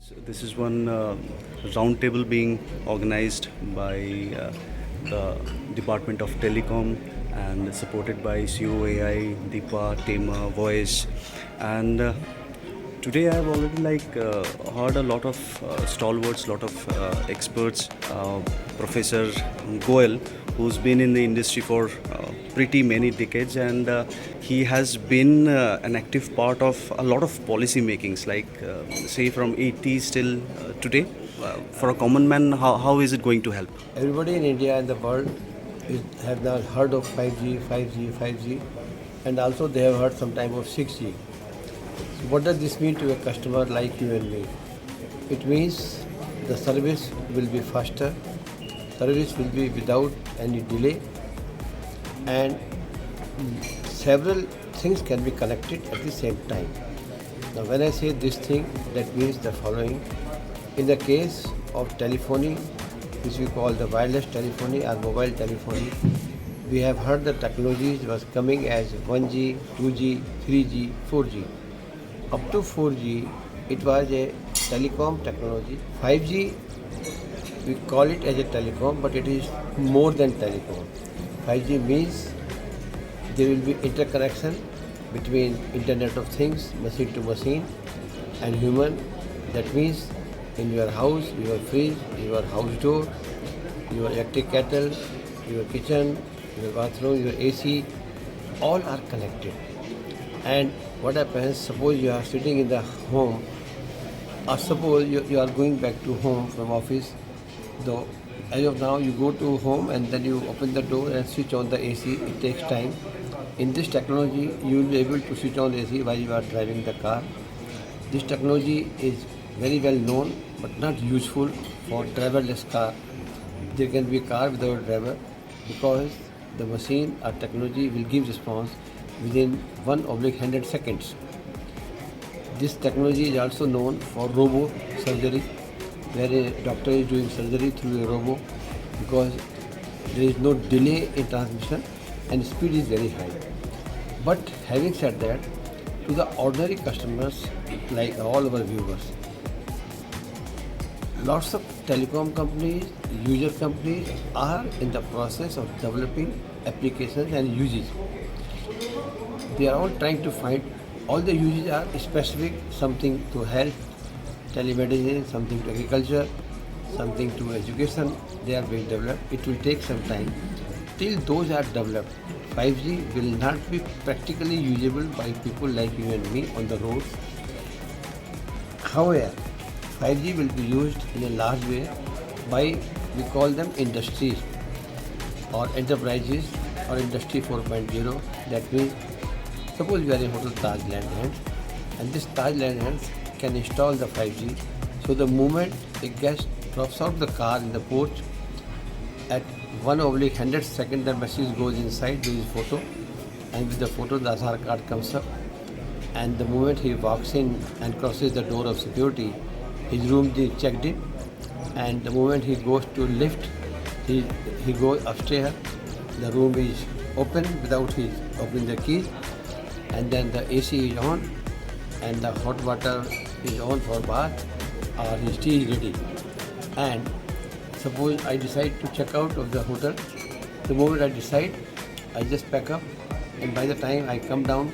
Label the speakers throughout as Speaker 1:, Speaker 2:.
Speaker 1: So this is one roundtable being organized by the Department of Telecom and supported by COAI, DIPA, TEMA, Voice, and today I have already heard a lot of stalwarts, lot of experts. Professor Goyal, who's been in the industry for pretty many decades, and he has been an active part of a lot of policy makings, say from 80s till today. For a common man, how is it going to help?
Speaker 2: Everybody in India and the world have now heard of 5G, 5G, 5G, and also they have heard some time of 6G. So what does this mean to a customer like you and me? It means the service will be faster, service will be without any delay, and several things can be connected at the same time. Now when I say this thing, that means the following. In the case of telephony, which we call the wireless telephony or mobile telephony, we have heard the technologies was coming as 1G, 2G, 3G, 4G. Up to 4G, it was a telecom technology. 5G, we call it as a telecom, but it is more than telecom. 5G means there will be interconnection between Internet of Things, machine to machine, and human. That means in your house, your fridge, your house door, your electric kettle, your kitchen, your bathroom, your AC, all are connected. And what happens, suppose you are sitting in the home, or suppose you are going back to home from office, though as of now you go to home and then you open the door and switch on the AC, it takes time. In this technology, you will be able to switch on AC while you are driving the car. This technology is very well known but not useful for driverless car. There can be a car without a driver because the machine or technology will give response within 1/100 seconds. This technology is also known for robo surgery, where a doctor is doing surgery through a robo because there is no delay in transmission and speed is very high. But having said that, to the ordinary customers like all our viewers, lots of telecom companies, user companies are in the process of developing applications and uses. They are all trying to find, all the uses are specific, something to health, telemedicine, something to agriculture, something to education. They are being developed. It will take some time. Till those are developed, 5G will not be practically usable by people like you and me on the road. However, 5G will be used in a large way by, we call them industries or enterprises or industry 4.0. That means, suppose we are in Hotel Taj Land Hands, and this Taj Land Hands can install the 5G. So the moment a guest drops out the car in the porch, at 1/100 second the message goes inside with his photo, and with the photo the Aadhaar card comes up, and the moment he walks in and crosses the door of security, his room is checked in, and the moment he goes to lift, he goes upstairs, the room is open without his opening the keys, and then the AC is on and the hot water is on for bath, or his tea is ready. And suppose I decide to check out of the hotel, the moment I decide, I just pack up, and by the time I come down,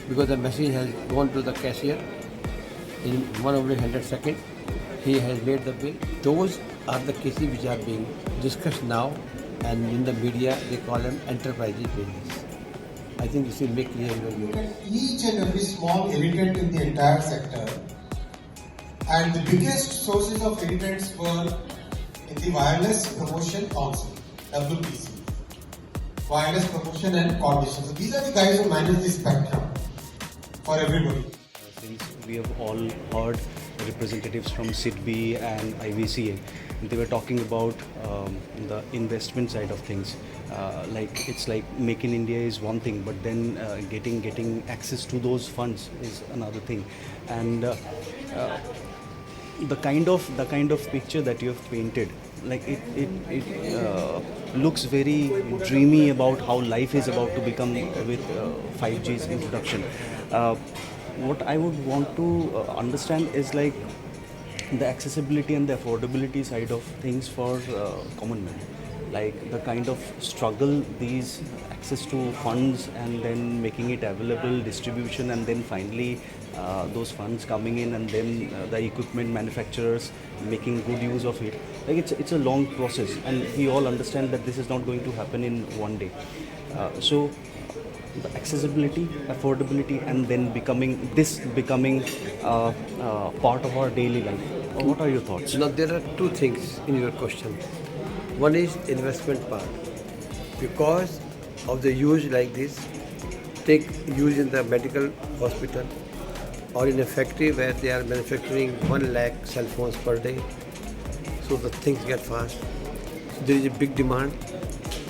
Speaker 2: because the message has gone to the cashier, in 1/100 seconds, he has made the bill. Those are the cases which are being discussed now, and in the media they call them enterprises business. I think this will make clear your view.
Speaker 3: Each and every small irritant in the entire sector, and the biggest sources of irritants were in the Wireless Promotion Council, WPC, Wireless Promotion and Coordination. So these are the guys who manage the spectrum for everybody.
Speaker 1: Since we have all heard representatives from SIDBI and IVCA, they were talking about the investment side of things. It's like Make in India is one thing, but then getting access to those funds is another thing. And the kind of picture that you have painted, like it looks very dreamy about how life is about to become with 5G's introduction. What I would want to understand is, like, the accessibility and the affordability side of things for common man, like the kind of struggle these access to funds and then making it available, distribution, and then finally those funds coming in, and then the equipment manufacturers making good use of it. Like it's a long process, and we all understand that this is not going to happen in one day. So the accessibility, affordability, and then becoming part of our daily life. What are your thoughts?
Speaker 2: Now there are two things in your question. One is investment part. Because of the use like this, take use in the medical hospital or in a factory where they are manufacturing 1 lakh cell phones per day. So the things get fast. So there is a big demand,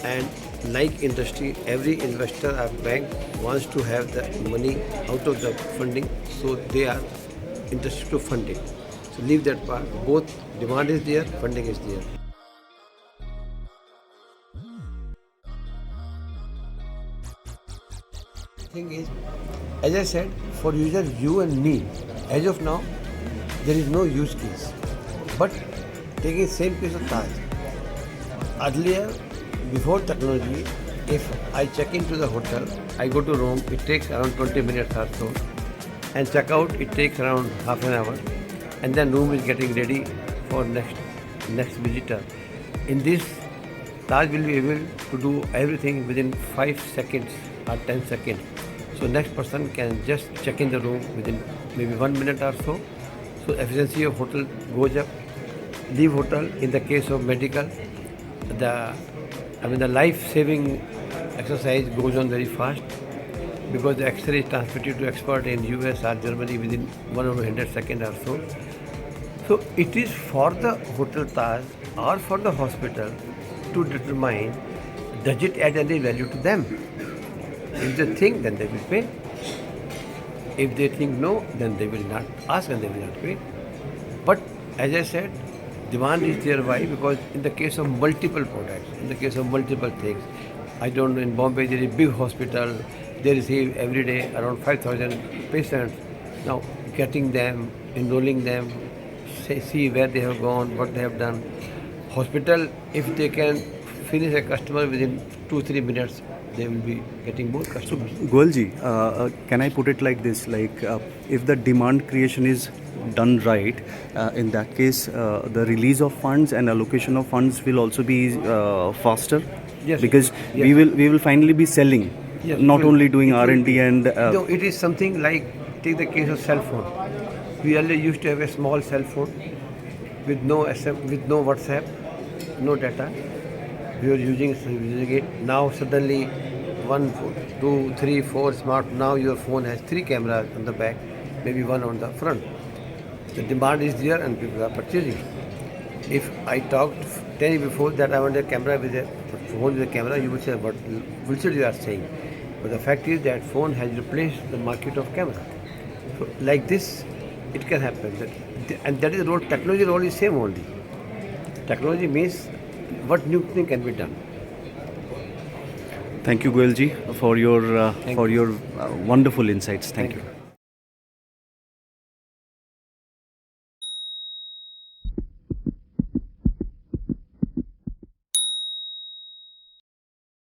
Speaker 2: and like industry, every investor or bank wants to have the money out of the funding, so they are interested to fund it. So leave that part. Both demand is there, funding is there. Thing is, as I said, for user you and me, as of now, there is no use case. But taking same case of Taj. Earlier, before technology, if I check into the hotel, I go to room, it takes around 20 minutes or so, and check out, it takes around half an hour, and then room is getting ready for next visitor. In this, Taj will be able to do everything within 5 seconds or 10 seconds. So next person can just check in the room within maybe 1 minute or so. So efficiency of hotel goes up. Leave hotel, in the case of medical, the life-saving exercise goes on very fast, because the X-ray is transmitted to expert in US or Germany within 100 seconds or so. So it is for the hotel Taj or for the hospital to determine, does it add any value to them? If they think, then they will pay. If they think no, then they will not ask and they will not pay. But as I said, demand is there. Why? Because in the case of multiple products, in the case of multiple things, I don't know, in Bombay there is a big hospital, they receive every day around 5,000 patients. Now getting them, enrolling them, see where they have gone, what they have done. Hospital, if they can finish a customer within 2-3 minutes, they will be getting more customers.
Speaker 1: Goyal, can I put it like this? Like, if the demand creation is done right, in that case, the release of funds and allocation of funds will also be faster.
Speaker 2: Yes.
Speaker 1: Because
Speaker 2: yes.
Speaker 1: we will finally be selling,
Speaker 2: yes,
Speaker 1: not only doing R&D and.
Speaker 2: No, it is something like, take the case of cell phone. We earlier used to have a small cell phone with no WhatsApp, no data. We were using it. Now suddenly 1, 2, 3, 4 smart. Now your phone has 3 cameras on the back, maybe 1 on the front. The demand is there and people are purchasing. If I talked 10 years before that I want a camera with a phone with a camera, you would say what bullshit you are saying. But the fact is that phone has replaced the market of camera. So like this, it can happen. And that is the role. Technology role is same only. Technology means what new thing can be done.
Speaker 1: Thank you, Goyal ji, for your wonderful insights. Thank you.